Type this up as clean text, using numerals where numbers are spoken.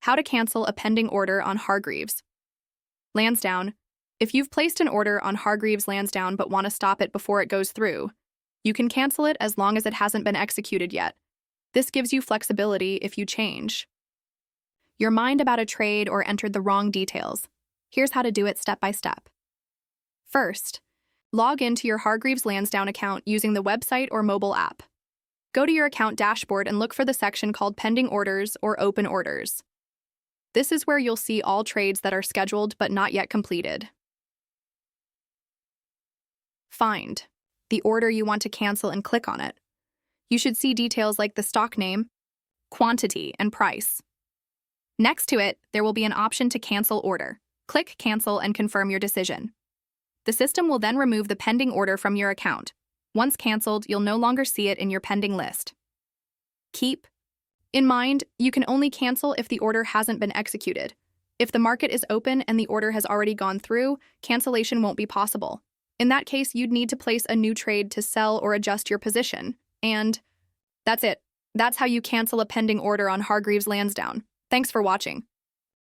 How to cancel a pending order on Hargreaves Lansdown. If you've placed an order on Hargreaves Lansdown but want to stop it before it goes through, you can cancel it as long as it hasn't been executed yet. This gives you flexibility if you change your mind about a trade or entered the wrong details. Here's how to do it step by step. First, log into your Hargreaves Lansdown account using the website or mobile app. Go to your account dashboard and look for the section called Pending Orders or Open Orders. This is where you'll see all trades that are scheduled but not yet completed. Find the order you want to cancel and click on it. You should see details like the stock name, quantity, and price. Next to it, there will be an option to cancel order. Click Cancel and confirm your decision. The system will then remove the pending order from your account. Once canceled, you'll no longer see it in your pending list. Keep in mind, you can only cancel if the order hasn't been executed. If the market is open and the order has already gone through, cancellation won't be possible. In that case, you'd need to place a new trade to sell or adjust your position. And that's it. That's how you cancel a pending order on Hargreaves Lansdown. Thanks for watching.